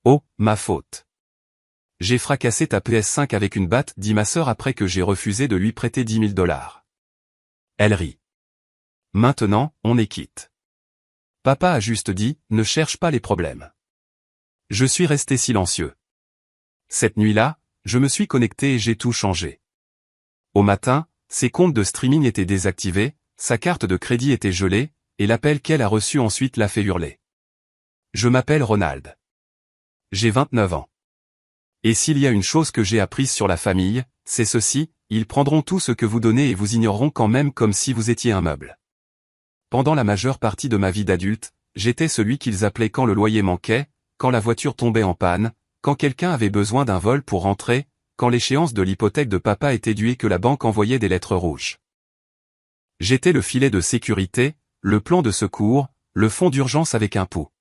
Oh, ma faute. J'ai fracassé ta PS5 avec une batte, dit ma sœur après que j'ai refusé de lui prêter 10 000 $. Elle rit. Maintenant, on est quitte. Papa a juste dit, ne cherche pas les problèmes. Je suis resté silencieux. Cette nuit-là, je me suis connecté et j'ai tout changé. Au matin, ses comptes de streaming étaient désactivés, sa carte de crédit était gelée, et l'appel qu'elle a reçu ensuite l'a fait hurler. Je m'appelle Ronald. J'ai 29 ans. Et s'il y a une chose que j'ai apprise sur la famille, c'est ceci, ils prendront tout ce que vous donnez et vous ignoreront quand même comme si vous étiez un meuble. Pendant la majeure partie de ma vie d'adulte, j'étais celui qu'ils appelaient quand le loyer manquait, quand la voiture tombait en panne, quand quelqu'un avait besoin d'un vol pour rentrer, quand l'échéance de l'hypothèque de papa était due et que la banque envoyait des lettres rouges. J'étais le filet de sécurité, le plan de secours, le fonds d'urgence avec un pouls.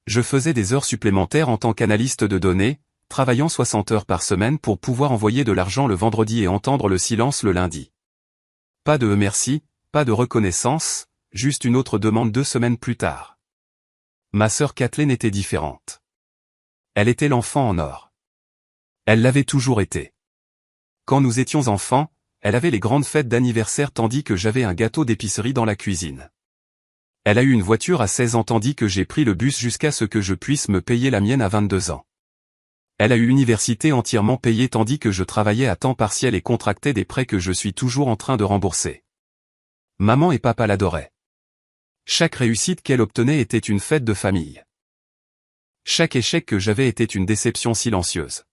Je faisais des heures supplémentaires en tant qu'analyste de données, travaillant 60 heures par semaine pour pouvoir envoyer de l'argent le vendredi et entendre le silence le lundi. Pas de merci, pas de reconnaissance, juste une autre demande 2 semaines plus tard. Ma sœur Kathleen était différente. Elle était l'enfant en or. Elle l'avait toujours été. Quand nous étions enfants, elle avait les grandes fêtes d'anniversaire tandis que j'avais un gâteau d'épicerie dans la cuisine. Elle a eu une voiture à 16 ans tandis que j'ai pris le bus jusqu'à ce que je puisse me payer la mienne à 22 ans. Elle a eu l'université entièrement payée tandis que je travaillais à temps partiel et contractais des prêts que je suis toujours en train de rembourser. Maman et papa l'adoraient. Chaque réussite qu'elle obtenait était une fête de famille. Chaque échec que j'avais était une déception silencieuse.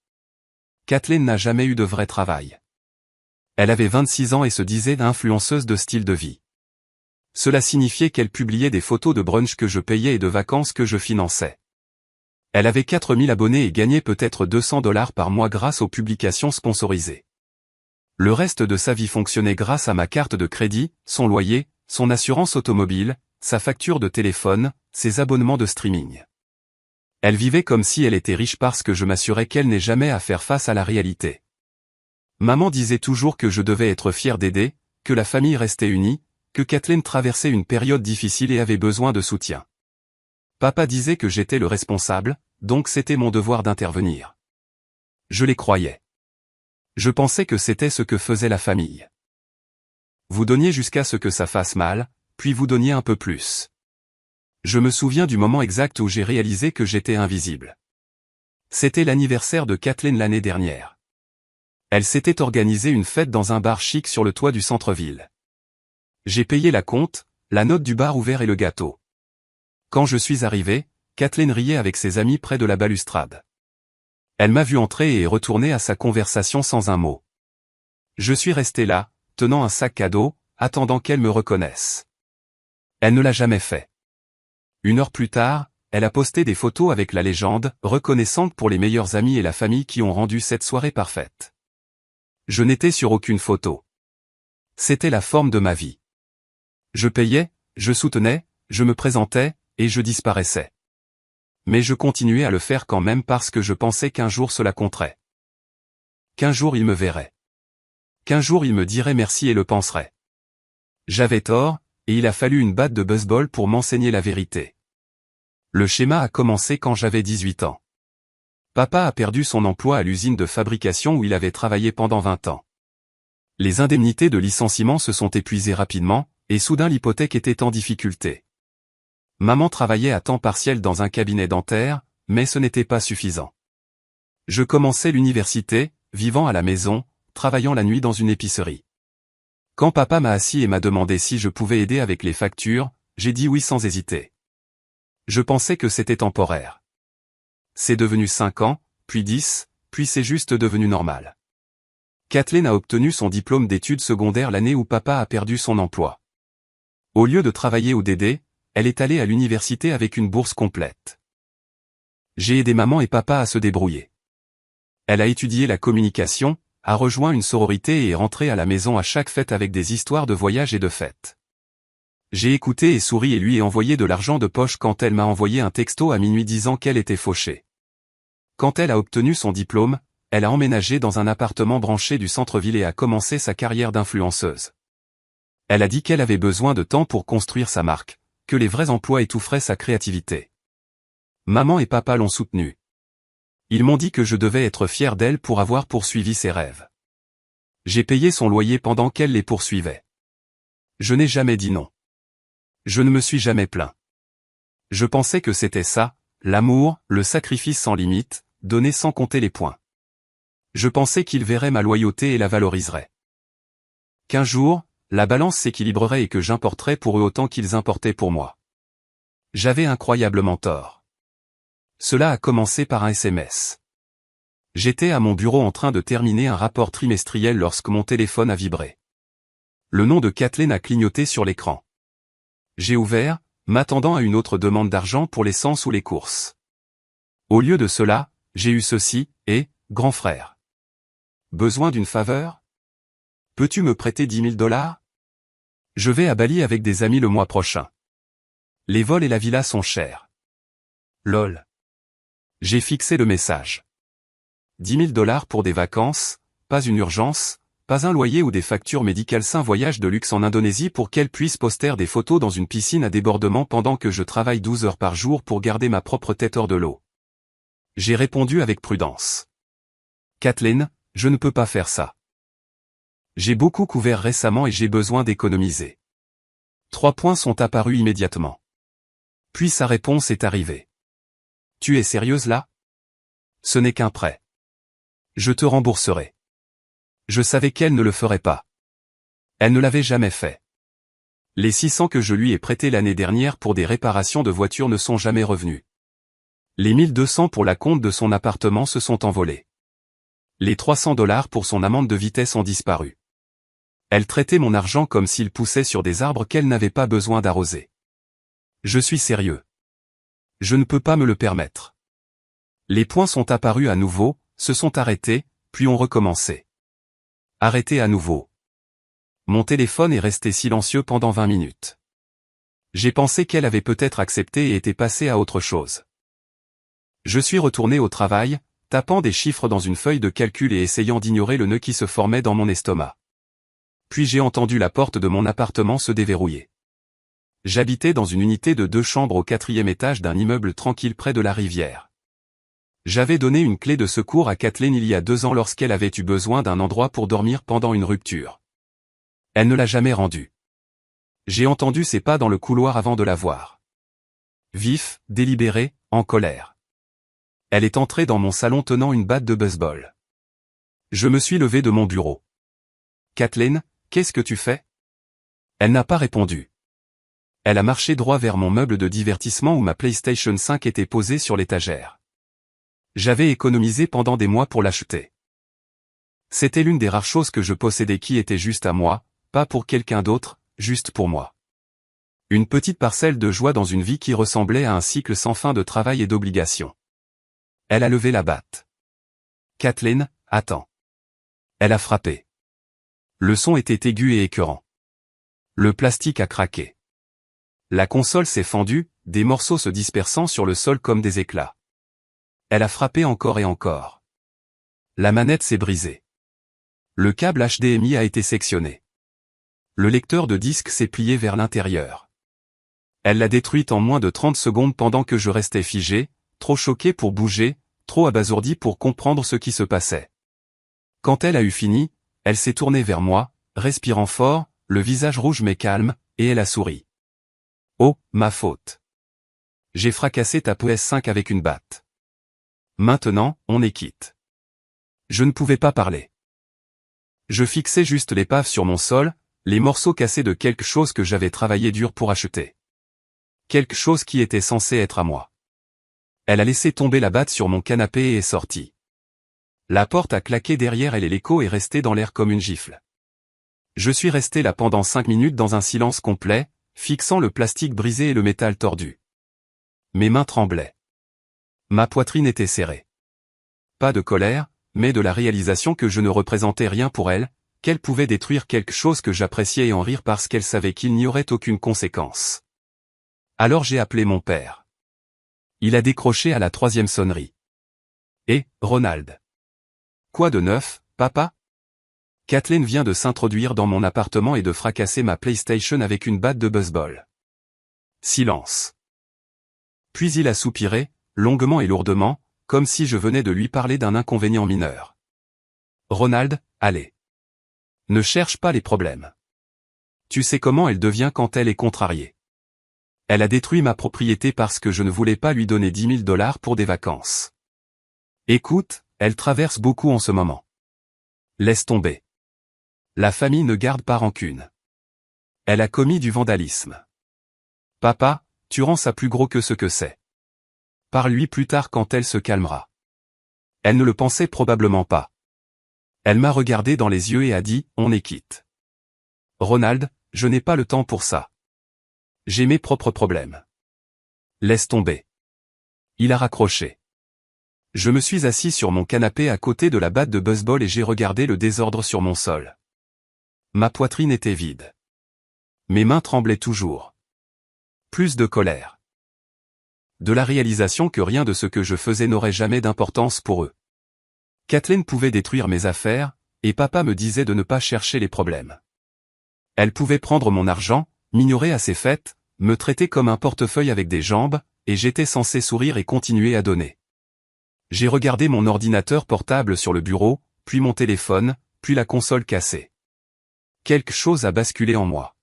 Kathleen n'a jamais eu de vrai travail. Elle avait 26 ans et se disait influenceuse de style de vie. Cela signifiait qu'elle publiait des photos de brunch que je payais et de vacances que je finançais. Elle avait 4000 abonnés et gagnait peut-être 200 $ par mois grâce aux publications sponsorisées. Le reste de sa vie fonctionnait grâce à ma carte de crédit, son loyer, son assurance automobile, sa facture de téléphone, ses abonnements de streaming. Elle vivait comme si elle était riche parce que je m'assurais qu'elle n'ait jamais à faire face à la réalité. Maman disait toujours que je devais être fier d'aider, que la famille restait unie, que Kathleen traversait une période difficile et avait besoin de soutien. Papa disait que j'étais le responsable, donc c'était mon devoir d'intervenir. Je les croyais. Je pensais que c'était ce que faisait la famille. Vous donniez jusqu'à ce que ça fasse mal, puis vous donniez un peu plus. Je me souviens du moment exact où j'ai réalisé que j'étais invisible. C'était l'anniversaire de Kathleen l'année dernière. Elle s'était organisée une fête dans un bar chic sur le toit du centre-ville. J'ai payé la compte, la note du bar ouvert et le gâteau. Quand je suis arrivé, Kathleen riait avec ses amis près de la balustrade. Elle m'a vu entrer et est retournée à sa conversation sans un mot. Je suis resté là, tenant un sac cadeau, attendant qu'elle me reconnaisse. Elle ne l'a jamais fait. 1 heure plus tard, elle a posté des photos avec la légende, reconnaissante pour les meilleurs amis et la famille qui ont rendu cette soirée parfaite. Je n'étais sur aucune photo. C'était la forme de ma vie. Je payais, je soutenais, je me présentais, et je disparaissais. Mais je continuais à le faire quand même parce que je pensais qu'un jour cela compterait. Qu'un jour il me verrait. Qu'un jour il me dirait merci et le penserait. J'avais tort, et il a fallu une batte de baseball pour m'enseigner la vérité. Le schéma a commencé quand j'avais 18 ans. Papa a perdu son emploi à l'usine de fabrication où il avait travaillé pendant 20 ans. Les indemnités de licenciement se sont épuisées rapidement, et soudain l'hypothèque était en difficulté. Maman travaillait à temps partiel dans un cabinet dentaire, mais ce n'était pas suffisant. Je commençais l'université, vivant à la maison, travaillant la nuit dans une épicerie. Quand papa m'a assis et m'a demandé si je pouvais aider avec les factures, j'ai dit oui sans hésiter. Je pensais que c'était temporaire. C'est devenu 5 ans, puis 10, puis c'est juste devenu normal. Kathleen a obtenu son diplôme d'études secondaires l'année où papa a perdu son emploi. Au lieu de travailler ou d'aider, elle est allée à l'université avec une bourse complète. J'ai aidé maman et papa à se débrouiller. Elle a étudié la communication, a rejoint une sororité et est rentrée à la maison à chaque fête avec des histoires de voyage et de fêtes. J'ai écouté et souri et lui ai envoyé de l'argent de poche quand elle m'a envoyé un texto à minuit disant qu'elle était fauchée. Quand elle a obtenu son diplôme, elle a emménagé dans un appartement branché du centre-ville et a commencé sa carrière d'influenceuse. Elle a dit qu'elle avait besoin de temps pour construire sa marque, que les vrais emplois étoufferaient sa créativité. Maman et papa l'ont soutenue. Ils m'ont dit que je devais être fier d'elle pour avoir poursuivi ses rêves. J'ai payé son loyer pendant qu'elle les poursuivait. Je n'ai jamais dit non. Je ne me suis jamais plaint. Je pensais que c'était ça, l'amour, le sacrifice sans limite, donné sans compter les points. Je pensais qu'ils verraient ma loyauté et la valoriseraient. Qu'un jour, la balance s'équilibrerait et que j'importerais pour eux autant qu'ils importaient pour moi. J'avais incroyablement tort. Cela a commencé par un SMS. J'étais à mon bureau en train de terminer un rapport trimestriel lorsque mon téléphone a vibré. Le nom de Kathleen a clignoté sur l'écran. J'ai ouvert, m'attendant à une autre demande d'argent pour l'essence ou les courses. Au lieu de cela, j'ai eu ceci, et, grand frère. Besoin d'une faveur? Peux-tu me prêter 10 000 $? Je vais à Bali avec des amis le mois prochain. Les vols et la villa sont chers. Lol. J'ai fixé le message. 10 000 $ pour des vacances, pas une urgence, pas un loyer ou des factures médicales. Un voyage de luxe en Indonésie pour qu'elle puisse poster des photos dans une piscine à débordement pendant que je travaille 12 heures par jour pour garder ma propre tête hors de l'eau. J'ai répondu avec prudence. Kathleen, je ne peux pas faire ça. J'ai beaucoup couvert récemment et j'ai besoin d'économiser. 3 points sont apparus immédiatement. Puis sa réponse est arrivée. Tu es sérieuse là? Ce n'est qu'un prêt. Je te rembourserai. Je savais qu'elle ne le ferait pas. Elle ne l'avait jamais fait. Les 600 que je lui ai prêtés l'année dernière pour des réparations de voitures ne sont jamais revenus. Les 1200 pour la compte de son appartement se sont envolés. Les 300 $ pour son amende de vitesse ont disparu. Elle traitait mon argent comme s'il poussait sur des arbres qu'elle n'avait pas besoin d'arroser. Je suis sérieux. Je ne peux pas me le permettre. Les points sont apparus à nouveau, se sont arrêtés, puis ont recommencé. Arrêtés à nouveau. Mon téléphone est resté silencieux pendant 20 minutes. J'ai pensé qu'elle avait peut-être accepté et était passée à autre chose. Je suis retourné au travail, tapant des chiffres dans une feuille de calcul et essayant d'ignorer le nœud qui se formait dans mon estomac. Puis j'ai entendu la porte de mon appartement se déverrouiller. J'habitais dans une unité de 2 chambres au 4e étage d'un immeuble tranquille près de la rivière. J'avais donné une clé de secours à Kathleen il y a 2 ans lorsqu'elle avait eu besoin d'un endroit pour dormir pendant une rupture. Elle ne l'a jamais rendue. J'ai entendu ses pas dans le couloir avant de la voir. Vif, délibéré, en colère. Elle est entrée dans mon salon tenant une batte de baseball. Je me suis levé de mon bureau. Kathleen, qu'est-ce que tu fais? Elle n'a pas répondu. Elle a marché droit vers mon meuble de divertissement où ma PlayStation 5 était posée sur l'étagère. J'avais économisé pendant des mois pour l'acheter. C'était l'une des rares choses que je possédais qui était juste à moi, pas pour quelqu'un d'autre, juste pour moi. Une petite parcelle de joie dans une vie qui ressemblait à un cycle sans fin de travail et d'obligations. Elle a levé la batte. Kathleen, attends. Elle a frappé. Le son était aigu et écœurant. Le plastique a craqué. La console s'est fendue, des morceaux se dispersant sur le sol comme des éclats. Elle a frappé encore et encore. La manette s'est brisée. Le câble HDMI a été sectionné. Le lecteur de disque s'est plié vers l'intérieur. Elle l'a détruite en moins de 30 secondes pendant que je restais figé, trop choqué pour bouger, trop abasourdi pour comprendre ce qui se passait. Quand elle a eu fini, elle s'est tournée vers moi, respirant fort, le visage rouge mais calme, et elle a souri. Oh, ma faute. J'ai fracassé ta PS5 avec une batte. Maintenant, on est quitte. Je ne pouvais pas parler. Je fixais juste l'épave sur mon sol, les morceaux cassés de quelque chose que j'avais travaillé dur pour acheter. Quelque chose qui était censé être à moi. Elle a laissé tomber la batte sur mon canapé et est sortie. La porte a claqué derrière elle et l'écho est resté dans l'air comme une gifle. Je suis resté là pendant 5 minutes dans un silence complet, fixant le plastique brisé et le métal tordu. Mes mains tremblaient. Ma poitrine était serrée. Pas de colère, mais de la réalisation que je ne représentais rien pour elle, qu'elle pouvait détruire quelque chose que j'appréciais et en rire parce qu'elle savait qu'il n'y aurait aucune conséquence. Alors j'ai appelé mon père. Il a décroché à la 3e sonnerie. Et, Ronald. Quoi de neuf, papa? Kathleen vient de s'introduire dans mon appartement et de fracasser ma PlayStation avec une batte de baseball. Silence. Puis il a soupiré, longuement et lourdement, comme si je venais de lui parler d'un inconvénient mineur. Ronald, allez. Ne cherche pas les problèmes. Tu sais comment elle devient quand elle est contrariée. Elle a détruit ma propriété parce que je ne voulais pas lui donner 10 000 $ pour des vacances. Écoute, elle traverse beaucoup en ce moment. Laisse tomber. La famille ne garde pas rancune. Elle a commis du vandalisme. Papa, tu rends ça plus gros que ce que c'est. Parle-lui plus tard quand elle se calmera. Elle ne le pensait probablement pas. Elle m'a regardé dans les yeux et a dit, on est quitte. Ronald, je n'ai pas le temps pour ça. J'ai mes propres problèmes. Laisse tomber. Il a raccroché. Je me suis assis sur mon canapé à côté de la batte de baseball et j'ai regardé le désordre sur mon sol. Ma poitrine était vide. Mes mains tremblaient toujours. Plus de colère. De la réalisation que rien de ce que je faisais n'aurait jamais d'importance pour eux. Kathleen pouvait détruire mes affaires, et papa me disait de ne pas chercher les problèmes. Elle pouvait prendre mon argent, m'ignorer à ses fêtes, me traiter comme un portefeuille avec des jambes, et j'étais censé sourire et continuer à donner. J'ai regardé mon ordinateur portable sur le bureau, puis mon téléphone, puis la console cassée. Quelque chose a basculé en moi.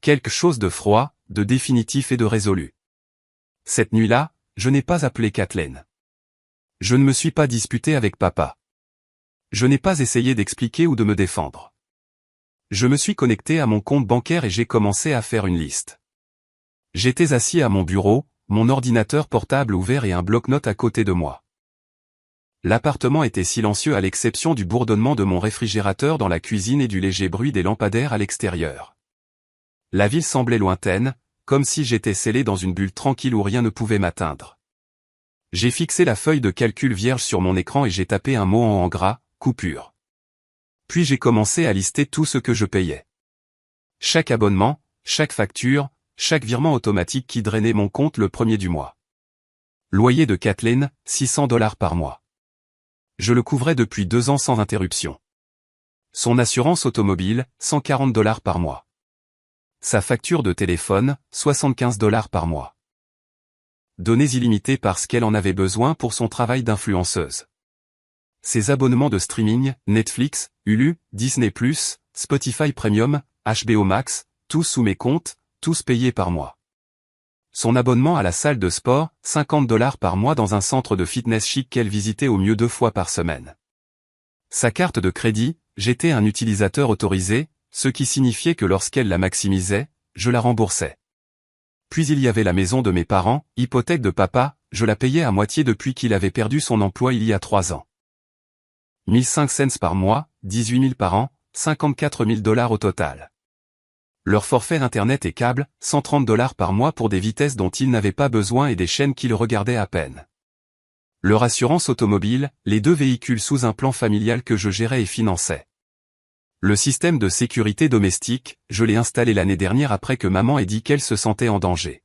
Quelque chose de froid, de définitif et de résolu. Cette nuit-là, je n'ai pas appelé Kathleen. Je ne me suis pas disputé avec papa. Je n'ai pas essayé d'expliquer ou de me défendre. Je me suis connecté à mon compte bancaire et j'ai commencé à faire une liste. J'étais assis à mon bureau, mon ordinateur portable ouvert et un bloc-notes à côté de moi. L'appartement était silencieux à l'exception du bourdonnement de mon réfrigérateur dans la cuisine et du léger bruit des lampadaires à l'extérieur. La ville semblait lointaine, comme si j'étais scellé dans une bulle tranquille où rien ne pouvait m'atteindre. J'ai fixé la feuille de calcul vierge sur mon écran et j'ai tapé un mot en gras, coupure. Puis j'ai commencé à lister tout ce que je payais. Chaque abonnement, chaque facture, chaque virement automatique qui drainait mon compte le premier du mois. Loyer de Kathleen, 600 $ par mois. Je le couvrais depuis 2 ans sans interruption. Son assurance automobile, 140 $ par mois. Sa facture de téléphone, 75 $ par mois. Données illimitées parce qu'elle en avait besoin pour son travail d'influenceuse. Ses abonnements de streaming, Netflix, Hulu, Disney+, Spotify Premium, HBO Max, tous sous mes comptes, tous payés par mois. Son abonnement à la salle de sport, 50 $ par mois dans un centre de fitness chic qu'elle visitait au mieux 2 fois par semaine. Sa carte de crédit, j'étais un utilisateur autorisé, ce qui signifiait que lorsqu'elle la maximisait, je la remboursais. Puis il y avait la maison de mes parents, hypothèque de papa, je la payais à moitié depuis qu'il avait perdu son emploi il y a 3 ans. 1005 cents par mois, 18 000 par an, 54 000 $ au total. Leur forfait internet et câble, 130 $ par mois pour des vitesses dont ils n'avaient pas besoin et des chaînes qu'ils regardaient à peine. Leur assurance automobile, les 2 véhicules sous un plan familial que je gérais et finançais. Le système de sécurité domestique, je l'ai installé l'année dernière après que maman ait dit qu'elle se sentait en danger.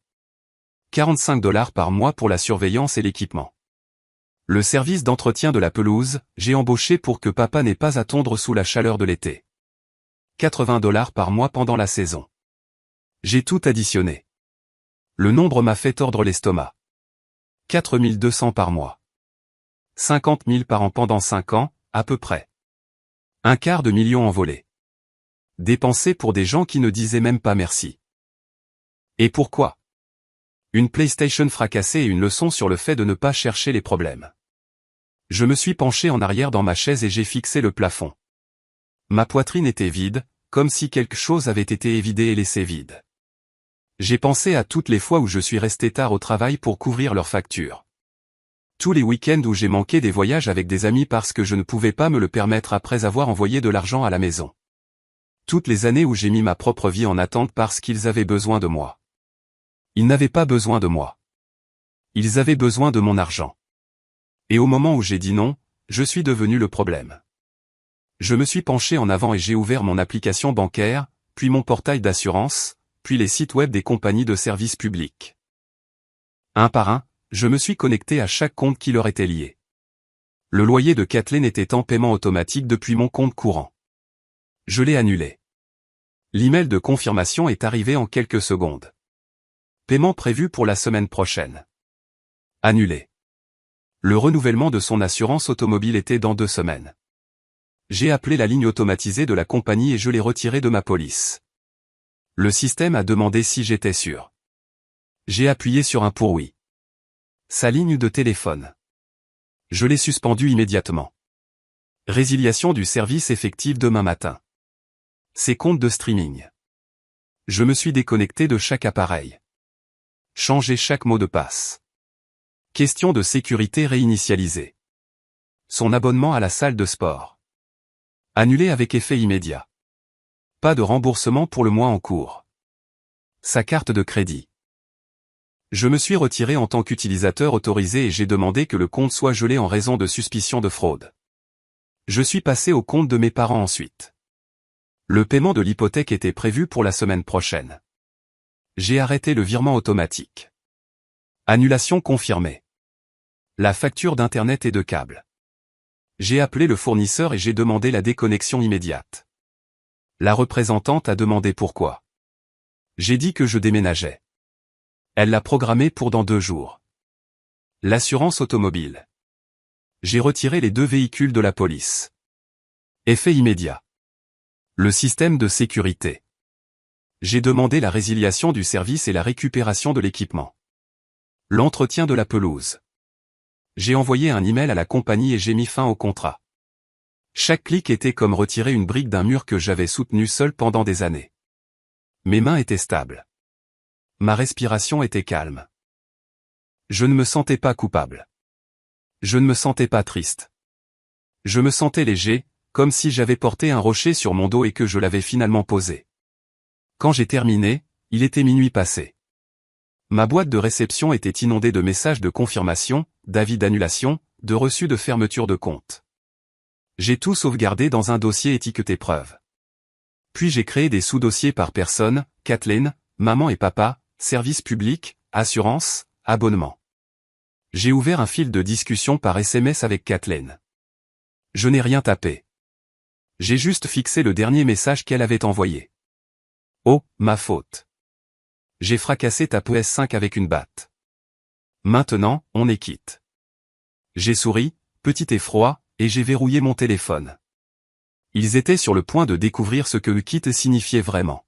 45 $ par mois pour la surveillance et l'équipement. Le service d'entretien de la pelouse, j'ai embauché pour que papa n'ait pas à tondre sous la chaleur de l'été. 80 $ par mois pendant la saison. J'ai tout additionné. Le nombre m'a fait tordre l'estomac. 4 200 par mois. 50 000 par an pendant 5 ans, à peu près. 250 000 envolés. Dépensés pour des gens qui ne disaient même pas merci. Et pourquoi? Une PlayStation fracassée et une leçon sur le fait de ne pas chercher les problèmes. Je me suis penché en arrière dans ma chaise et j'ai fixé le plafond. Ma poitrine était vide, comme si quelque chose avait été évidé et laissé vide. J'ai pensé à toutes les fois où je suis resté tard au travail pour couvrir leurs factures. Tous les week-ends où j'ai manqué des voyages avec des amis parce que je ne pouvais pas me le permettre après avoir envoyé de l'argent à la maison. Toutes les années où j'ai mis ma propre vie en attente parce qu'ils avaient besoin de moi. Ils n'avaient pas besoin de moi. Ils avaient besoin de mon argent. Et au moment où j'ai dit non, je suis devenu le problème. Je me suis penché en avant et j'ai ouvert mon application bancaire, puis mon portail d'assurance, puis les sites web des compagnies de services publics. Un par un, je me suis connecté à chaque compte qui leur était lié. Le loyer de Kathleen était en paiement automatique depuis mon compte courant. Je l'ai annulé. L'email de confirmation est arrivé en quelques secondes. Paiement prévu pour la semaine prochaine. Annulé. Le renouvellement de son assurance automobile était dans 2 semaines. J'ai appelé la ligne automatisée de la compagnie et je l'ai retiré de ma police. Le système a demandé si j'étais sûr. J'ai appuyé sur un pour oui. Sa ligne de téléphone. Je l'ai suspendu immédiatement. Résiliation du service effective demain matin. Ses comptes de streaming. Je me suis déconnecté de chaque appareil. Changer chaque mot de passe. Question de sécurité réinitialisée. Son abonnement à la salle de sport. Annulé avec effet immédiat. Pas de remboursement pour le mois en cours. Sa carte de crédit. Je me suis retiré en tant qu'utilisateur autorisé et j'ai demandé que le compte soit gelé en raison de suspicion de fraude. Je suis passé au compte de mes parents ensuite. Le paiement de l'hypothèque était prévu pour la semaine prochaine. J'ai arrêté le virement automatique. Annulation confirmée. La facture d'internet et de câble. J'ai appelé le fournisseur et j'ai demandé la déconnexion immédiate. La représentante a demandé pourquoi. J'ai dit que je déménageais. Elle l'a programmé pour dans 2 jours. L'assurance automobile. J'ai retiré les 2 véhicules de la police. Effet immédiat. Le système de sécurité. J'ai demandé la résiliation du service et la récupération de l'équipement. L'entretien de la pelouse. J'ai envoyé un email à la compagnie et j'ai mis fin au contrat. Chaque clic était comme retirer une brique d'un mur que j'avais soutenu seul pendant des années. Mes mains étaient stables. Ma respiration était calme. Je ne me sentais pas coupable. Je ne me sentais pas triste. Je me sentais léger, comme si j'avais porté un rocher sur mon dos et que je l'avais finalement posé. Quand j'ai terminé, il était minuit passé. Ma boîte de réception était inondée de messages de confirmation, d'avis d'annulation, de reçus de fermeture de compte. J'ai tout sauvegardé dans un dossier étiqueté preuve. Puis j'ai créé des sous-dossiers par personne, Kathleen, maman et papa, service public, assurance, abonnement. J'ai ouvert un fil de discussion par SMS avec Kathleen. Je n'ai rien tapé. J'ai juste fixé le dernier message qu'elle avait envoyé. Oh, ma faute. J'ai fracassé ta PS5 avec une batte. Maintenant, on est quitte. J'ai souri, petit effroi, et j'ai verrouillé mon téléphone. Ils étaient sur le point de découvrir ce que quitte signifiait vraiment.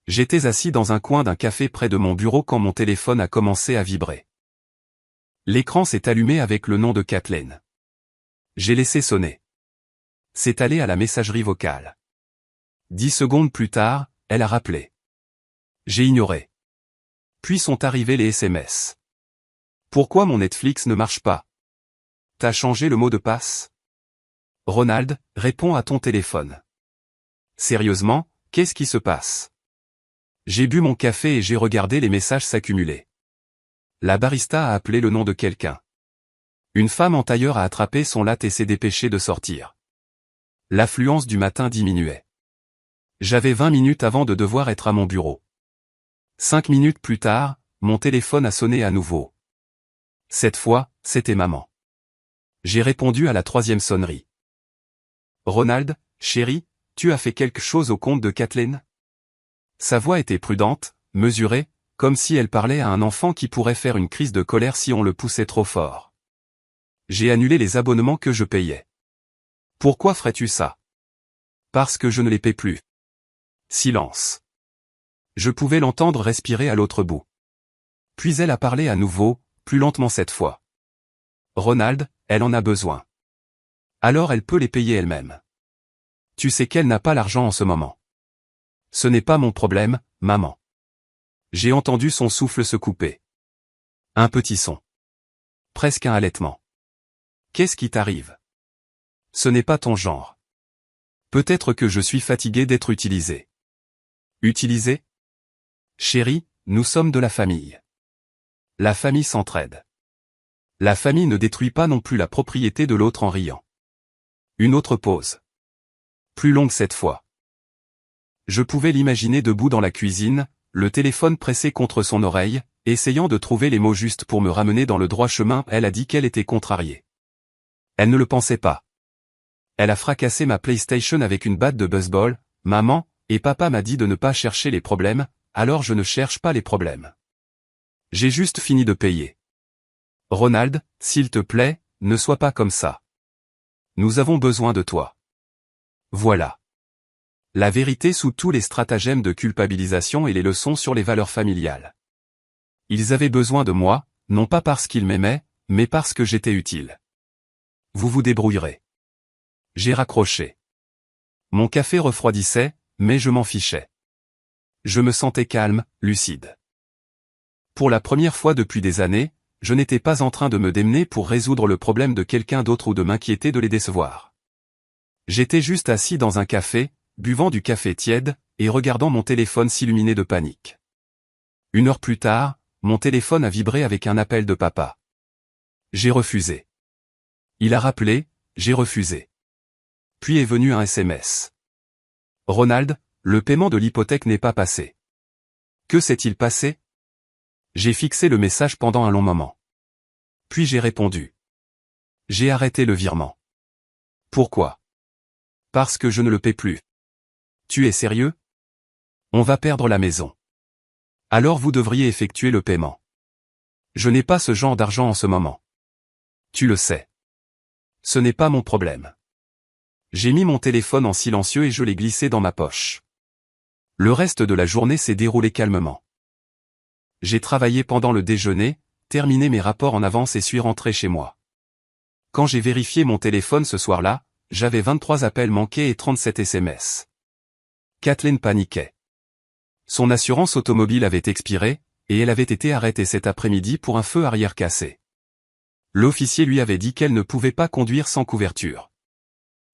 J'étais assis dans un coin d'un café près de mon bureau quand mon téléphone a commencé à vibrer. L'écran s'est allumé avec le nom de Kathleen. J'ai laissé sonner. C'est allé à la messagerie vocale. 10 secondes plus tard, elle a rappelé. J'ai ignoré. Puis sont arrivés les SMS. Pourquoi mon Netflix ne marche pas? T'as changé le mot de passe? Ronald, réponds à ton téléphone. Sérieusement, qu'est-ce qui se passe? J'ai bu mon café et j'ai regardé les messages s'accumuler. La barista a appelé le nom de quelqu'un. Une femme en tailleur a attrapé son latte et s'est dépêchée de sortir. L'affluence du matin diminuait. J'avais 20 minutes avant de devoir être à mon bureau. 5 minutes plus tard, mon téléphone a sonné à nouveau. Cette fois, c'était maman. J'ai répondu à la 3e sonnerie. Ronald, chérie, tu as fait quelque chose au compte de Kathleen? Sa voix était prudente, mesurée, comme si elle parlait à un enfant qui pourrait faire une crise de colère si on le poussait trop fort. J'ai annulé les abonnements que je payais. Pourquoi ferais-tu ça? Parce que je ne les paie plus. Silence. Je pouvais l'entendre respirer à l'autre bout. Puis elle a parlé à nouveau, plus lentement cette fois. Ronald, elle en a besoin. Alors elle peut les payer elle-même. Tu sais qu'elle n'a pas l'argent en ce moment. Ce n'est pas mon problème, maman. J'ai entendu son souffle se couper. Un petit son. Presque un halètement. Qu'est-ce qui t'arrive? Ce n'est pas ton genre. Peut-être que je suis fatigué d'être utilisé. Utilisé? Chérie, nous sommes de la famille. La famille s'entraide. La famille ne détruit pas non plus la propriété de l'autre en riant. Une autre pause. Plus longue cette fois. Je pouvais l'imaginer debout dans la cuisine, le téléphone pressé contre son oreille, essayant de trouver les mots justes pour me ramener dans le droit chemin. Elle a dit qu'elle était contrariée. Elle ne le pensait pas. Elle a fracassé ma PlayStation avec une batte de baseball, maman, et papa m'a dit de ne pas chercher les problèmes, alors je ne cherche pas les problèmes. J'ai juste fini de payer. Ronald, s'il te plaît, ne sois pas comme ça. Nous avons besoin de toi. Voilà. La vérité sous tous les stratagèmes de culpabilisation et les leçons sur les valeurs familiales. Ils avaient besoin de moi, non pas parce qu'ils m'aimaient, mais parce que j'étais utile. Vous vous débrouillerez. J'ai raccroché. Mon café refroidissait, mais je m'en fichais. Je me sentais calme, lucide. Pour la première fois depuis des années, je n'étais pas en train de me démener pour résoudre le problème de quelqu'un d'autre ou de m'inquiéter de les décevoir. J'étais juste assis dans un café, buvant du café tiède, et regardant mon téléphone s'illuminer de panique. 1 heure plus tard, mon téléphone a vibré avec un appel de papa. J'ai refusé. Il a rappelé, j'ai refusé. Puis est venu un SMS. Ronald, le paiement de l'hypothèque n'est pas passé. Que s'est-il passé? J'ai fixé le message pendant un long moment. Puis j'ai répondu. J'ai arrêté le virement. Pourquoi? Parce que je ne le paie plus. Tu es sérieux? On va perdre la maison. Alors vous devriez effectuer le paiement. Je n'ai pas ce genre d'argent en ce moment. Tu le sais. Ce n'est pas mon problème. J'ai mis mon téléphone en silencieux et je l'ai glissé dans ma poche. Le reste de la journée s'est déroulé calmement. J'ai travaillé pendant le déjeuner, terminé mes rapports en avance et suis rentré chez moi. Quand j'ai vérifié mon téléphone ce soir-là, j'avais 23 appels manqués et 37 SMS. Kathleen paniquait. Son assurance automobile avait expiré, et elle avait été arrêtée cet après-midi pour un feu arrière cassé. L'officier lui avait dit qu'elle ne pouvait pas conduire sans couverture.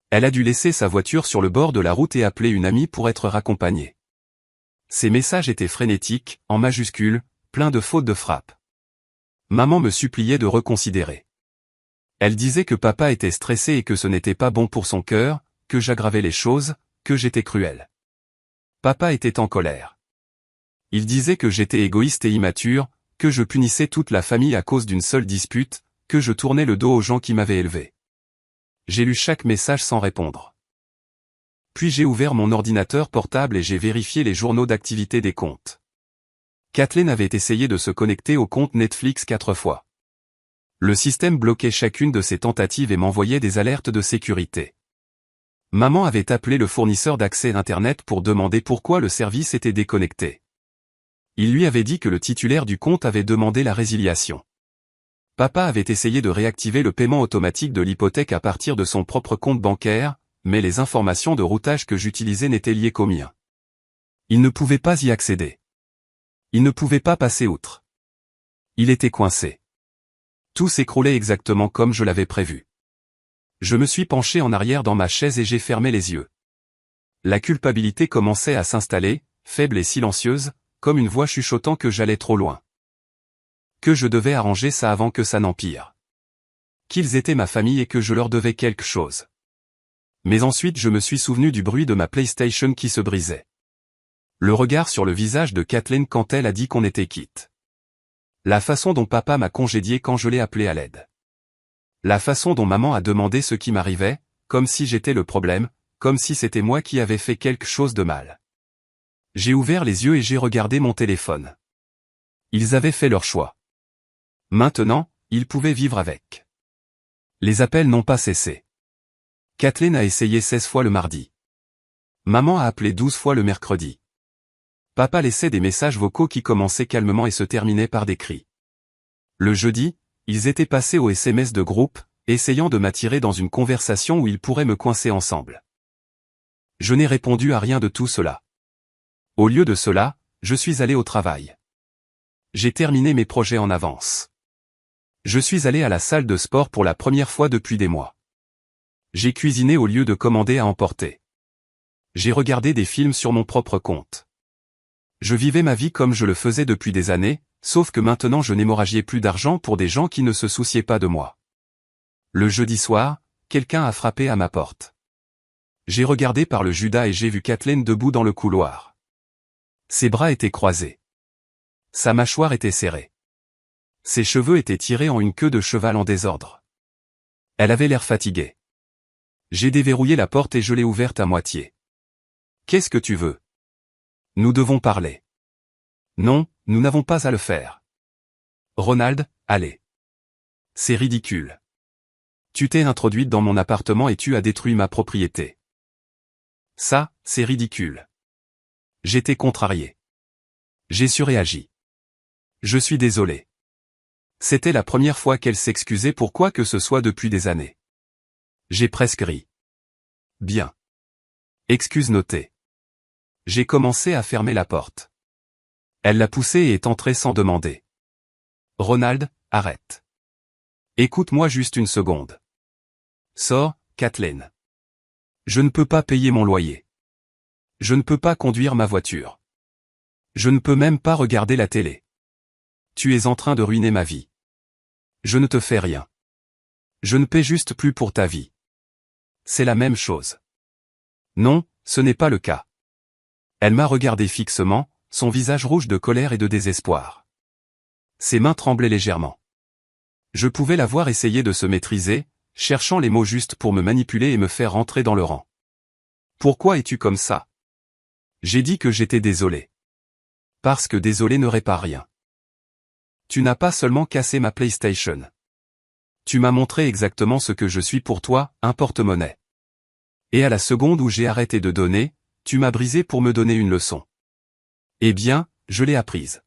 Elle a dû laisser sa voiture sur le bord de la route et appeler une amie pour être raccompagnée. Ses messages étaient frénétiques, en majuscules, pleins de fautes de frappe. Maman me suppliait de reconsidérer. Elle disait que papa était stressé et que ce n'était pas bon pour son cœur, que j'aggravais les choses, que j'étais cruel. Papa était en colère. Il disait que j'étais égoïste et immature, que je punissais toute la famille à cause d'une seule dispute, que je tournais le dos aux gens qui m'avaient élevé. J'ai lu chaque message sans répondre. Puis j'ai ouvert mon ordinateur portable et j'ai vérifié les journaux d'activité des comptes. Kathleen avait essayé de se connecter au compte Netflix 4 fois. Le système bloquait chacune de ses tentatives et m'envoyait des alertes de sécurité. Maman avait appelé le fournisseur d'accès Internet pour demander pourquoi le service était déconnecté. Il lui avait dit que le titulaire du compte avait demandé la résiliation. Papa avait essayé de réactiver le paiement automatique de l'hypothèque à partir de son propre compte bancaire, mais les informations de routage que j'utilisais n'étaient liées qu'aux miens. Il ne pouvait pas y accéder. Il ne pouvait pas passer outre. Il était coincé. Tout s'écroulait exactement comme je l'avais prévu. Je me suis penché en arrière dans ma chaise et j'ai fermé les yeux. La culpabilité commençait à s'installer, faible et silencieuse, comme une voix chuchotant que j'allais trop loin. Que je devais arranger ça avant que ça n'empire. Qu'ils étaient ma famille et que je leur devais quelque chose. Mais ensuite je me suis souvenu du bruit de ma PlayStation qui se brisait. Le regard sur le visage de Kathleen quand elle a dit qu'on était quitte. La façon dont papa m'a congédié quand je l'ai appelé à l'aide. La façon dont maman a demandé ce qui m'arrivait, comme si j'étais le problème, comme si c'était moi qui avais fait quelque chose de mal. J'ai ouvert les yeux et j'ai regardé mon téléphone. Ils avaient fait leur choix. Maintenant, ils pouvaient vivre avec. Les appels n'ont pas cessé. Kathleen a essayé 16 fois le mardi. Maman a appelé 12 fois le mercredi. Papa laissait des messages vocaux qui commençaient calmement et se terminaient par des cris. Le jeudi, ils étaient passés au SMS de groupe, essayant de m'attirer dans une conversation où ils pourraient me coincer ensemble. Je n'ai répondu à rien de tout cela. Au lieu de cela, je suis allé au travail. J'ai terminé mes projets en avance. Je suis allé à la salle de sport pour la première fois depuis des mois. J'ai cuisiné au lieu de commander à emporter. J'ai regardé des films sur mon propre compte. Je vivais ma vie comme je le faisais depuis des années, sauf que maintenant je n'hémorragiais plus d'argent pour des gens qui ne se souciaient pas de moi. Le jeudi soir, quelqu'un a frappé à ma porte. J'ai regardé par le Judas et j'ai vu Kathleen debout dans le couloir. Ses bras étaient croisés. Sa mâchoire était serrée. Ses cheveux étaient tirés en une queue de cheval en désordre. Elle avait l'air fatiguée. J'ai déverrouillé la porte et je l'ai ouverte à moitié. Qu'est-ce que tu veux? Nous devons parler. Non, nous n'avons pas à le faire. Ronald, allez. C'est ridicule. Tu t'es introduite dans mon appartement et tu as détruit ma propriété. Ça, c'est ridicule. J'étais contrarié. J'ai surréagi. Je suis désolé. C'était la première fois qu'elle s'excusait pour quoi que ce soit depuis des années. J'ai presque ri. Bien. Excuse notée. J'ai commencé à fermer la porte. Elle l'a poussée et est entrée sans demander. Ronald, arrête. Écoute-moi juste une seconde. Sors, Kathleen. Je ne peux pas payer mon loyer. Je ne peux pas conduire ma voiture. Je ne peux même pas regarder la télé. Tu es en train de ruiner ma vie. Je ne te fais rien. Je ne paie juste plus pour ta vie. C'est la même chose. Non, ce n'est pas le cas. Elle m'a regardé fixement, son visage rouge de colère et de désespoir. Ses mains tremblaient légèrement. Je pouvais la voir essayer de se maîtriser, cherchant les mots justes pour me manipuler et me faire rentrer dans le rang. Pourquoi es-tu comme ça? J'ai dit que j'étais désolé. Parce que désolé ne répare rien. Tu n'as pas seulement cassé ma PlayStation. Tu m'as montré exactement ce que je suis pour toi, un porte-monnaie. Et à la seconde où j'ai arrêté de donner, tu m'as brisé pour me donner une leçon. Eh bien, je l'ai apprise.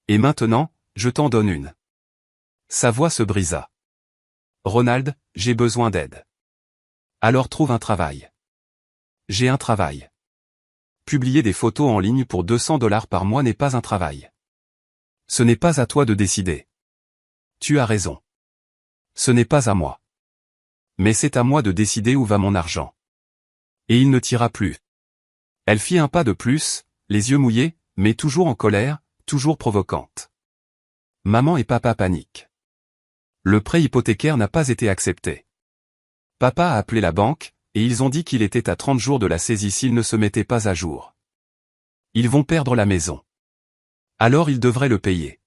Et maintenant, je t'en donne une. Sa voix se brisa. Ronald, j'ai besoin d'aide. Alors trouve un travail. J'ai un travail. Publier des photos en ligne pour $200 par mois n'est pas un travail. Ce n'est pas à toi de décider. Tu as raison. Ce n'est pas à moi. Mais c'est à moi de décider où va mon argent. Et il ne t'ira plus. Elle fit un pas de plus, les yeux mouillés, mais toujours en colère, toujours provocante. Maman et papa paniquent. Le prêt hypothécaire n'a pas été accepté. Papa a appelé la banque, et ils ont dit qu'il était à 30 jours de la saisie s'il ne se mettait pas à jour. Ils vont perdre la maison. Alors ils devraient le payer.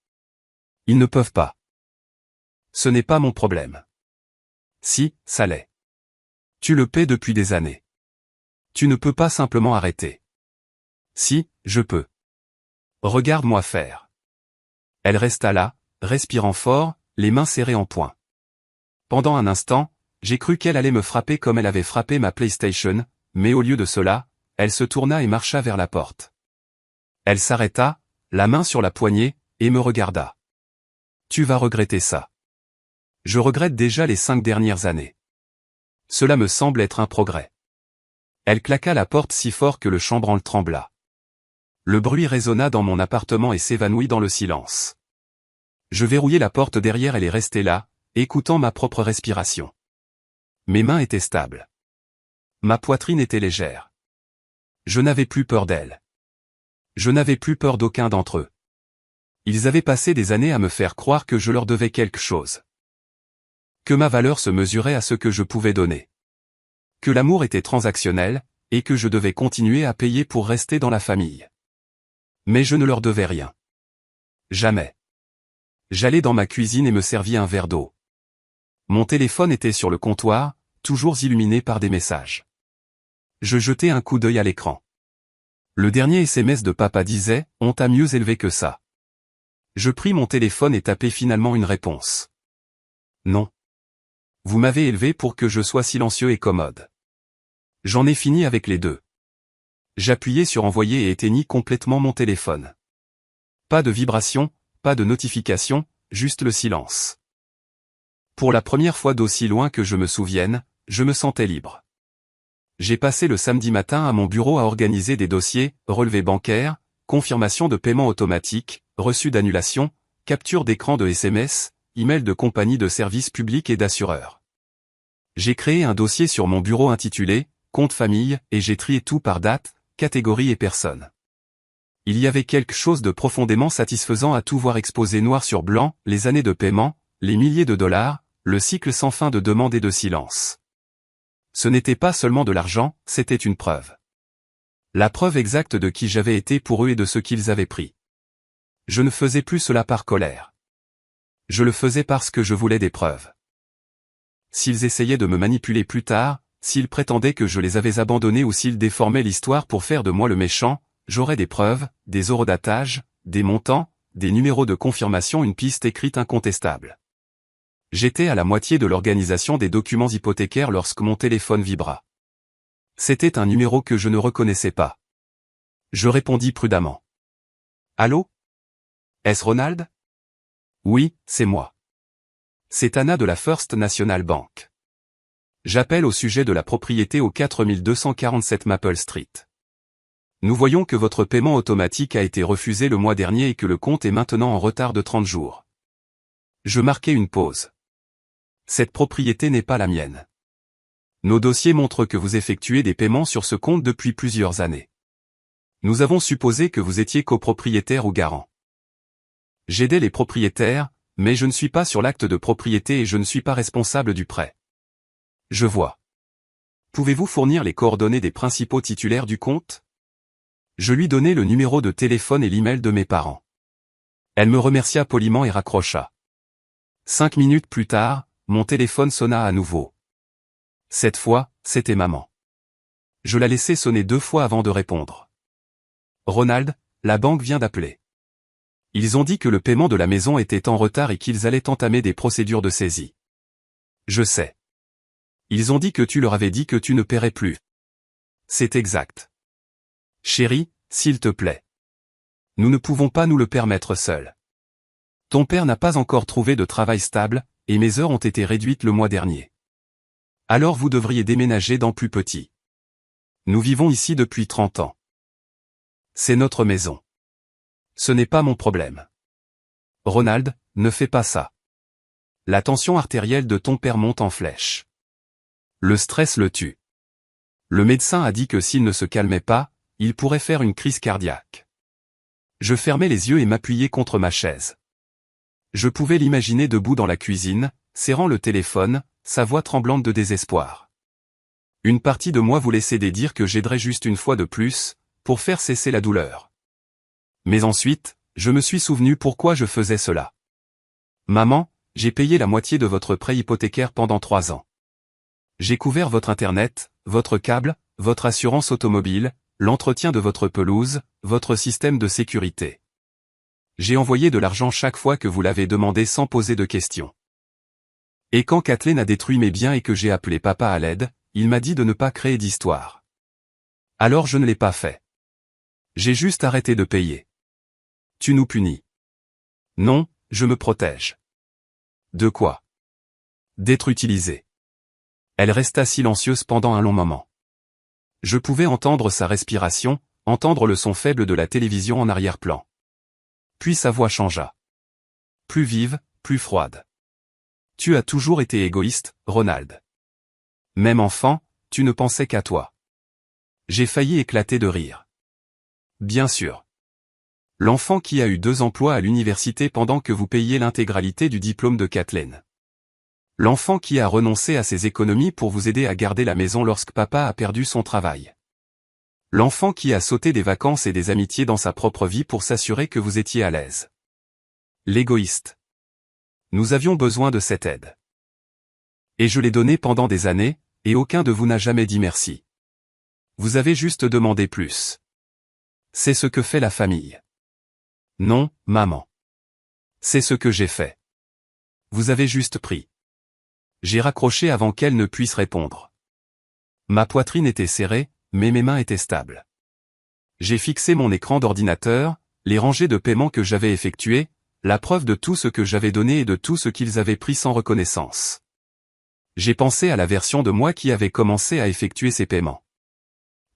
Ils ne peuvent pas. Ce n'est pas mon problème. Si, ça l'est. Tu le paies depuis des années. Tu ne peux pas simplement arrêter. Si, je peux. Regarde-moi faire. Elle resta là, respirant fort, les mains serrées en poing. Pendant un instant, j'ai cru qu'elle allait me frapper comme elle avait frappé ma PlayStation, mais au lieu de cela, elle se tourna et marcha vers la porte. Elle s'arrêta, la main sur la poignée, et me regarda. Tu vas regretter ça. Je regrette déjà les 5 dernières années. Cela me semble être un progrès. Elle claqua la porte si fort que le chambranle trembla. Le bruit résonna dans mon appartement et s'évanouit dans le silence. Je verrouillai la porte derrière elle et restai là, écoutant ma propre respiration. Mes mains étaient stables. Ma poitrine était légère. Je n'avais plus peur d'elle. Je n'avais plus peur d'aucun d'entre eux. Ils avaient passé des années à me faire croire que je leur devais quelque chose. Que ma valeur se mesurait à ce que je pouvais donner. Que l'amour était transactionnel, et que je devais continuer à payer pour rester dans la famille. Mais je ne leur devais rien. Jamais. J'allais dans ma cuisine et me servis un verre d'eau. Mon téléphone était sur le comptoir, toujours illuminé par des messages. Je jetai un coup d'œil à l'écran. Le dernier SMS de papa disait « On t'a mieux élevé que ça ». Je pris mon téléphone et tapai finalement une réponse. Non. Vous m'avez élevé pour que je sois silencieux et commode. J'en ai fini avec les deux. J'appuyai sur envoyer et éteignis complètement mon téléphone. Pas de vibration, pas de notification, juste le silence. Pour la première fois d'aussi loin que je me souvienne, je me sentais libre. J'ai passé le samedi matin à mon bureau à organiser des dossiers, relevés bancaires, confirmation de paiement automatique, reçu d'annulation, capture d'écran de SMS, email de compagnies de services publics et d'assureurs. J'ai créé un dossier sur mon bureau intitulé « Compte famille » et j'ai trié tout par date, catégorie et personne. Il y avait quelque chose de profondément satisfaisant à tout voir exposé noir sur blanc, les années de paiement, les milliers de dollars, le cycle sans fin de demandes et de silence. Ce n'était pas seulement de l'argent, c'était une preuve. La preuve exacte de qui j'avais été pour eux et de ce qu'ils avaient pris. Je ne faisais plus cela par colère. Je le faisais parce que je voulais des preuves. S'ils essayaient de me manipuler plus tard, s'ils prétendaient que je les avais abandonnés ou s'ils déformaient l'histoire pour faire de moi le méchant, j'aurais des preuves, des horodatage, des montants, des numéros de confirmation, une piste écrite incontestable. J'étais à la moitié de l'organisation des documents hypothécaires lorsque mon téléphone vibra. C'était un numéro que je ne reconnaissais pas. Je répondis prudemment. Allô? Est-ce Ronald? Oui, c'est moi. C'est Anna de la First National Bank. J'appelle au sujet de la propriété au 4247 Maple Street. Nous voyons que votre paiement automatique a été refusé le mois dernier et que le compte est maintenant en retard de 30 jours. Je marquai une pause. Cette propriété n'est pas la mienne. Nos dossiers montrent que vous effectuez des paiements sur ce compte depuis plusieurs années. Nous avons supposé que vous étiez copropriétaire ou garant. J'aidais les propriétaires, mais je ne suis pas sur l'acte de propriété et je ne suis pas responsable du prêt. Je vois. Pouvez-vous fournir les coordonnées des principaux titulaires du compte? Je lui donnai le numéro de téléphone et l'email de mes parents. Elle me remercia poliment et raccrocha. 5 minutes plus tard, mon téléphone sonna à nouveau. Cette fois, c'était maman. Je la laissai sonner 2 fois avant de répondre. Ronald, la banque vient d'appeler. Ils ont dit que le paiement de la maison était en retard et qu'ils allaient entamer des procédures de saisie. Je sais. Ils ont dit que tu leur avais dit que tu ne paierais plus. C'est exact. Chérie, s'il te plaît. Nous ne pouvons pas nous le permettre seuls. Ton père n'a pas encore trouvé de travail stable, et mes heures ont été réduites le mois dernier. Alors vous devriez déménager dans plus petit. Nous vivons ici depuis 30 ans. C'est notre maison. Ce n'est pas mon problème. Ronald, ne fais pas ça. La tension artérielle de ton père monte en flèche. Le stress le tue. Le médecin a dit que s'il ne se calmait pas, il pourrait faire une crise cardiaque. Je fermai les yeux et m'appuyai contre ma chaise. Je pouvais l'imaginer debout dans la cuisine, serrant le téléphone, sa voix tremblante de désespoir. Une partie de moi voulait céder dire que j'aiderais juste une fois de plus, pour faire cesser la douleur. Mais ensuite, je me suis souvenu pourquoi je faisais cela. Maman, j'ai payé la moitié de votre prêt hypothécaire pendant 3 ans. J'ai couvert votre internet, votre câble, votre assurance automobile, l'entretien de votre pelouse, votre système de sécurité. J'ai envoyé de l'argent chaque fois que vous l'avez demandé sans poser de questions. Et quand Kathleen a détruit mes biens et que j'ai appelé papa à l'aide, il m'a dit de ne pas créer d'histoire. Alors je ne l'ai pas fait. J'ai juste arrêté de payer. Tu nous punis. Non, je me protège. De quoi? D'être utilisé. Elle resta silencieuse pendant un long moment. Je pouvais entendre sa respiration, entendre le son faible de la télévision en arrière-plan. Puis sa voix changea. Plus vive, plus froide. Tu as toujours été égoïste, Ronald. Même enfant, tu ne pensais qu'à toi. J'ai failli éclater de rire. Bien sûr. L'enfant qui a eu 2 emplois à l'université pendant que vous payiez l'intégralité du diplôme de Kathleen. L'enfant qui a renoncé à ses économies pour vous aider à garder la maison lorsque papa a perdu son travail. L'enfant qui a sauté des vacances et des amitiés dans sa propre vie pour s'assurer que vous étiez à l'aise. L'égoïste. Nous avions besoin de cette aide. Et je l'ai donnée pendant des années, et aucun de vous n'a jamais dit merci. Vous avez juste demandé plus. C'est ce que fait la famille. Non, maman. C'est ce que j'ai fait. Vous avez juste pris. J'ai raccroché avant qu'elle ne puisse répondre. Ma poitrine était serrée, mais mes mains étaient stables. J'ai fixé mon écran d'ordinateur, les rangées de paiements que j'avais effectuées, la preuve de tout ce que j'avais donné et de tout ce qu'ils avaient pris sans reconnaissance. J'ai pensé à la version de moi qui avait commencé à effectuer ces paiements.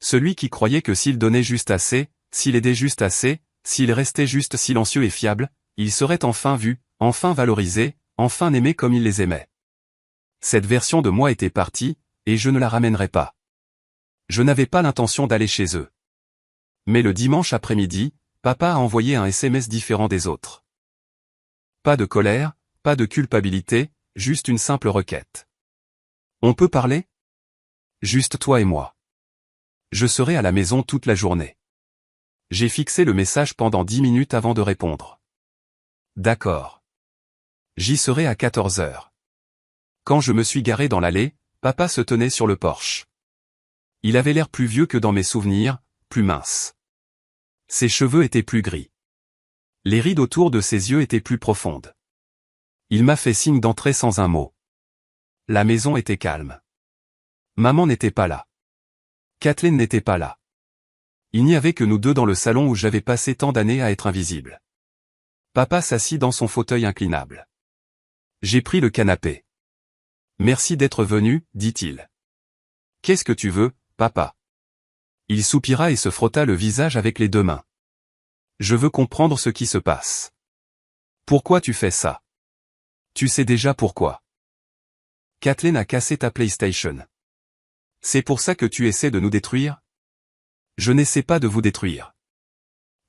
Celui qui croyait que s'il donnait juste assez, s'il aidait juste assez, s'il restait juste silencieux et fiable, il serait enfin vu, enfin valorisé, enfin aimé comme il les aimait. Cette version de moi était partie, et je ne la ramènerai pas. Je n'avais pas l'intention d'aller chez eux. Mais le dimanche après-midi, papa a envoyé un SMS différent des autres. Pas de colère, pas de culpabilité, juste une simple requête. On peut parler? Juste toi et moi. Je serai à la maison toute la journée. J'ai fixé le message pendant 10 minutes avant de répondre. D'accord. J'y serai à 14 heures. Quand je me suis garé dans l'allée, papa se tenait sur le porche. Il avait l'air plus vieux que dans mes souvenirs, plus mince. Ses cheveux étaient plus gris. Les rides autour de ses yeux étaient plus profondes. Il m'a fait signe d'entrer sans un mot. La maison était calme. Maman n'était pas là. Kathleen n'était pas là. Il n'y avait que nous deux dans le salon où j'avais passé tant d'années à être invisible. Papa s'assit dans son fauteuil inclinable. J'ai pris le canapé. Merci d'être venu, dit-il. Qu'est-ce que tu veux, papa? Il soupira et se frotta le visage avec les deux mains. Je veux comprendre ce qui se passe. Pourquoi tu fais ça? Tu sais déjà pourquoi. Kathleen a cassé ta PlayStation. C'est pour ça que tu essaies de nous détruire? Je n'essaie pas de vous détruire.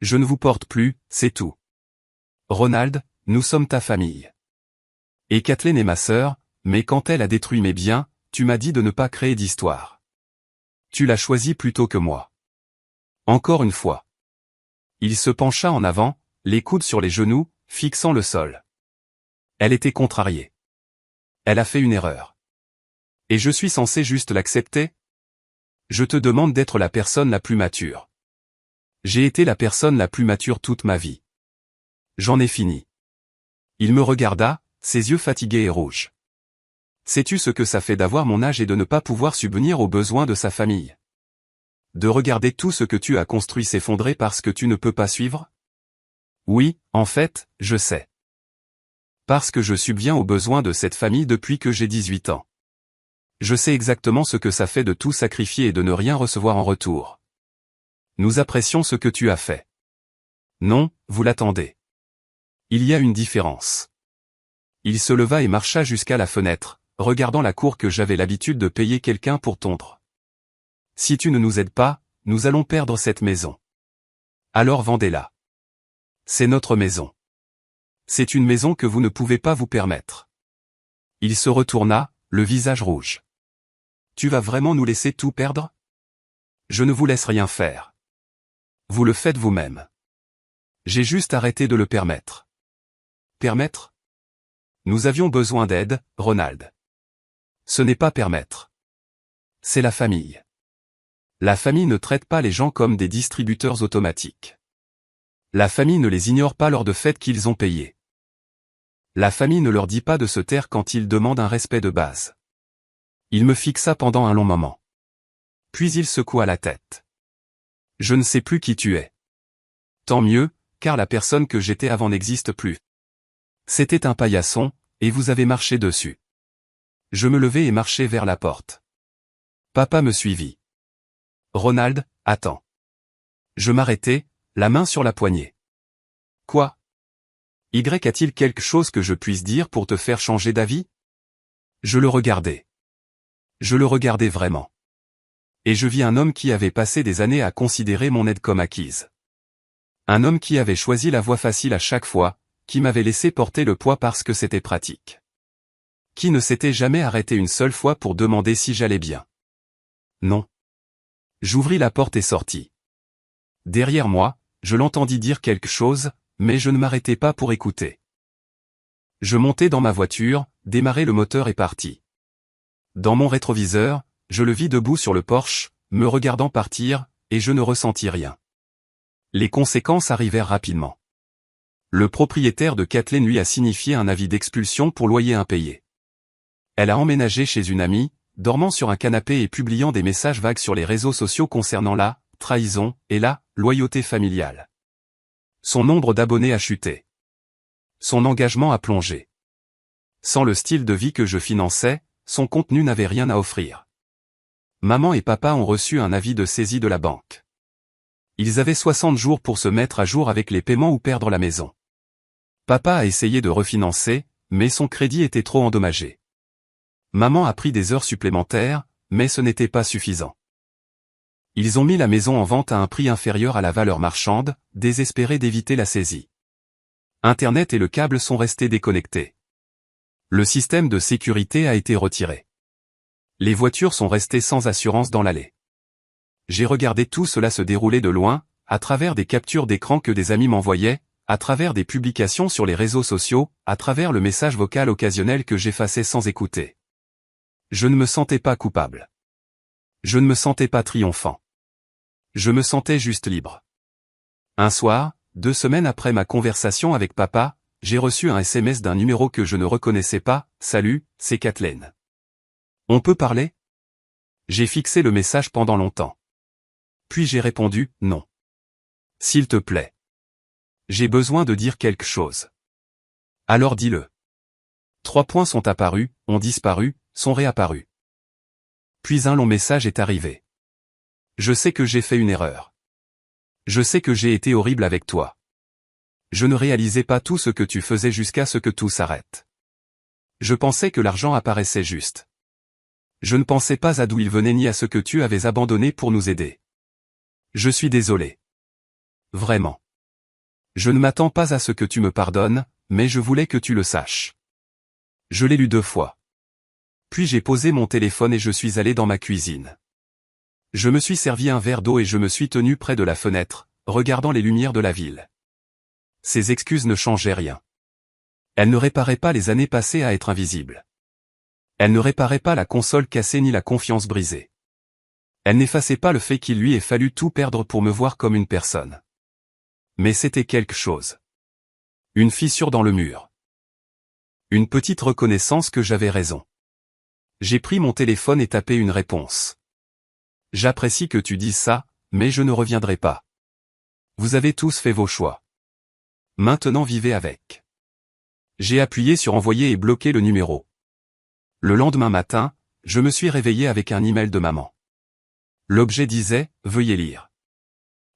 Je ne vous porte plus, c'est tout. Ronald, nous sommes ta famille. Et Kathleen est ma sœur, mais quand elle a détruit mes biens, tu m'as dit de ne pas créer d'histoire. Tu l'as choisi plutôt que moi. Encore une fois. Il se pencha en avant, les coudes sur les genoux, fixant le sol. Elle était contrariée. Elle a fait une erreur. Et je suis censé juste l'accepter? Je te demande d'être la personne la plus mature. J'ai été la personne la plus mature toute ma vie. J'en ai fini. Il me regarda, ses yeux fatigués et rouges. Sais-tu ce que ça fait d'avoir mon âge et de ne pas pouvoir subvenir aux besoins de sa famille? De regarder tout ce que tu as construit s'effondrer parce que tu ne peux pas suivre? Oui, en fait, je sais. Parce que je subviens aux besoins de cette famille depuis que j'ai 18 ans. Je sais exactement ce que ça fait de tout sacrifier et de ne rien recevoir en retour. Nous apprécions ce que tu as fait. Non, vous l'attendez. Il y a une différence. Il se leva et marcha jusqu'à la fenêtre, regardant la cour que j'avais l'habitude de payer quelqu'un pour tondre. Si tu ne nous aides pas, nous allons perdre cette maison. Alors vendez-la. C'est notre maison. C'est une maison que vous ne pouvez pas vous permettre. Il se retourna, le visage rouge. Tu vas vraiment nous laisser tout perdre? Je ne vous laisse rien faire. Vous le faites vous-même. J'ai juste arrêté de le permettre. Permettre? Nous avions besoin d'aide, Ronald. Ce n'est pas permettre. C'est la famille. La famille ne traite pas les gens comme des distributeurs automatiques. La famille ne les ignore pas lors de fêtes qu'ils ont payées. La famille ne leur dit pas de se taire quand ils demandent un respect de base. Il me fixa pendant un long moment. Puis il secoua la tête. Je ne sais plus qui tu es. Tant mieux, car la personne que j'étais avant n'existe plus. C'était un paillasson, et vous avez marché dessus. Je me levai et marchai vers la porte. Papa me suivit. Ronald, attends. Je m'arrêtai, la main sur la poignée. Quoi? Y a-t-il quelque chose que je puisse dire pour te faire changer d'avis? Je le regardais. Je le regardais vraiment. Et je vis un homme qui avait passé des années à considérer mon aide comme acquise. Un homme qui avait choisi la voie facile à chaque fois, qui m'avait laissé porter le poids parce que c'était pratique. Qui ne s'était jamais arrêté une seule fois pour demander si j'allais bien. Non. J'ouvris la porte et sortis. Derrière moi, je l'entendis dire quelque chose, mais je ne m'arrêtai pas pour écouter. Je montai dans ma voiture, démarrai le moteur et partis. Dans mon rétroviseur, je le vis debout sur le porche, me regardant partir, et je ne ressentis rien. Les conséquences arrivèrent rapidement. Le propriétaire de Kathleen lui a signifié un avis d'expulsion pour loyer impayé. Elle a emménagé chez une amie, dormant sur un canapé et publiant des messages vagues sur les réseaux sociaux concernant la trahison et la loyauté familiale. Son nombre d'abonnés a chuté. Son engagement a plongé. Sans le style de vie que je finançais, son contenu n'avait rien à offrir. Maman et papa ont reçu un avis de saisie de la banque. Ils avaient 60 jours pour se mettre à jour avec les paiements ou perdre la maison. Papa a essayé de refinancer, mais son crédit était trop endommagé. Maman a pris des heures supplémentaires, mais ce n'était pas suffisant. Ils ont mis la maison en vente à un prix inférieur à la valeur marchande, désespérés d'éviter la saisie. Internet et le câble sont restés déconnectés. Le système de sécurité a été retiré. Les voitures sont restées sans assurance dans l'allée. J'ai regardé tout cela se dérouler de loin, à travers des captures d'écran que des amis m'envoyaient, à travers des publications sur les réseaux sociaux, à travers le message vocal occasionnel que j'effaçais sans écouter. Je ne me sentais pas coupable. Je ne me sentais pas triomphant. Je me sentais juste libre. Un soir, 2 semaines après ma conversation avec papa, j'ai reçu un SMS d'un numéro que je ne reconnaissais pas. « Salut, c'est Kathleen. On peut parler ?» J'ai fixé le message pendant longtemps. Puis j'ai répondu « Non. S'il te plaît. J'ai besoin de dire quelque chose. » Alors dis-le. 3 points sont apparus, ont disparu, sont réapparus. Puis un long message est arrivé. Je sais que j'ai fait une erreur. Je sais que j'ai été horrible avec toi. Je ne réalisais pas tout ce que tu faisais jusqu'à ce que tout s'arrête. Je pensais que l'argent apparaissait juste. Je ne pensais pas à d'où il venait ni à ce que tu avais abandonné pour nous aider. Je suis désolé. Vraiment. Je ne m'attends pas à ce que tu me pardonnes, mais je voulais que tu le saches. Je l'ai lu 2 fois. Puis j'ai posé mon téléphone et je suis allé dans ma cuisine. Je me suis servi un verre d'eau et je me suis tenu près de la fenêtre, regardant les lumières de la ville. Ces excuses ne changeaient rien. Elles ne réparaient pas les années passées à être invisibles. Elles ne réparaient pas la console cassée ni la confiance brisée. Elles n'effaçaient pas le fait qu'il lui ait fallu tout perdre pour me voir comme une personne. Mais c'était quelque chose. Une fissure dans le mur. Une petite reconnaissance que j'avais raison. J'ai pris mon téléphone et tapé une réponse. J'apprécie que tu dises ça, mais je ne reviendrai pas. Vous avez tous fait vos choix. Maintenant vivez avec. J'ai appuyé sur envoyer et bloqué le numéro. Le lendemain matin, je me suis réveillé avec un email de maman. L'objet disait « Veuillez lire ».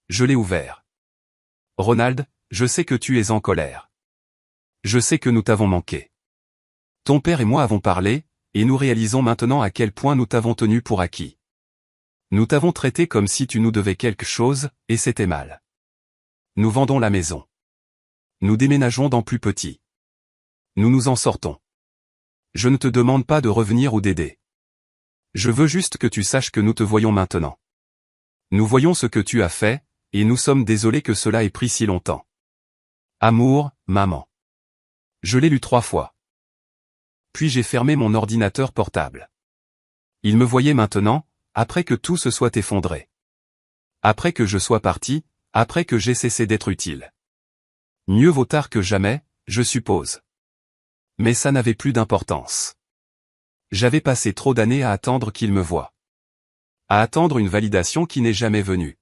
Je l'ai ouvert. Ronald, je sais que tu es en colère. Je sais que nous t'avons manqué. Ton père et moi avons parlé, et nous réalisons maintenant à quel point nous t'avons tenu pour acquis. Nous t'avons traité comme si tu nous devais quelque chose, et c'était mal. Nous vendons la maison. Nous déménageons dans plus petit. Nous nous en sortons. Je ne te demande pas de revenir ou d'aider. Je veux juste que tu saches que nous te voyons maintenant. Nous voyons ce que tu as fait, et nous sommes désolés que cela ait pris si longtemps. Amour, maman. Je l'ai lu 3 fois. Puis j'ai fermé mon ordinateur portable. Il me voyait maintenant, après que tout se soit effondré. Après que je sois parti, après que j'ai cessé d'être utile. Mieux vaut tard que jamais, je suppose. Mais ça n'avait plus d'importance. J'avais passé trop d'années à attendre qu'il me voie. À attendre une validation qui n'est jamais venue.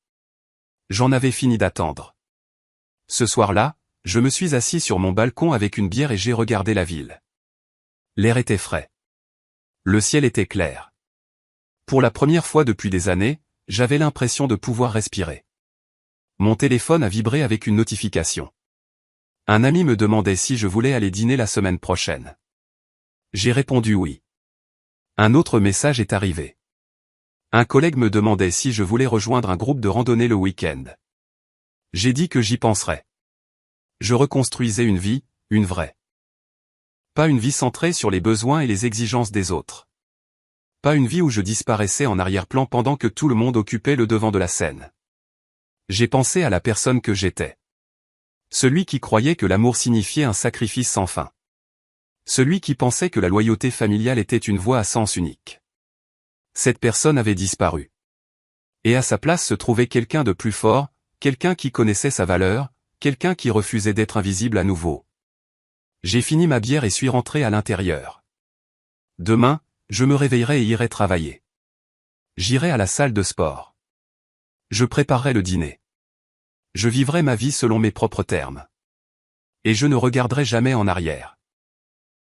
J'en avais fini d'attendre. Ce soir-là, je me suis assis sur mon balcon avec une bière et j'ai regardé la ville. L'air était frais. Le ciel était clair. Pour la première fois depuis des années, j'avais l'impression de pouvoir respirer. Mon téléphone a vibré avec une notification. Un ami me demandait si je voulais aller dîner la semaine prochaine. J'ai répondu oui. Un autre message est arrivé. Un collègue me demandait si je voulais rejoindre un groupe de randonnée le week-end. J'ai dit que j'y penserais. Je reconstruisais une vie, une vraie. Pas une vie centrée sur les besoins et les exigences des autres. Pas une vie où je disparaissais en arrière-plan pendant que tout le monde occupait le devant de la scène. J'ai pensé à la personne que j'étais. Celui qui croyait que l'amour signifiait un sacrifice sans fin. Celui qui pensait que la loyauté familiale était une voie à sens unique. Cette personne avait disparu. Et à sa place se trouvait quelqu'un de plus fort, quelqu'un qui connaissait sa valeur, quelqu'un qui refusait d'être invisible à nouveau. J'ai fini ma bière et suis rentré à l'intérieur. Demain, je me réveillerai et irai travailler. J'irai à la salle de sport. Je préparerai le dîner. Je vivrai ma vie selon mes propres termes. Et je ne regarderai jamais en arrière.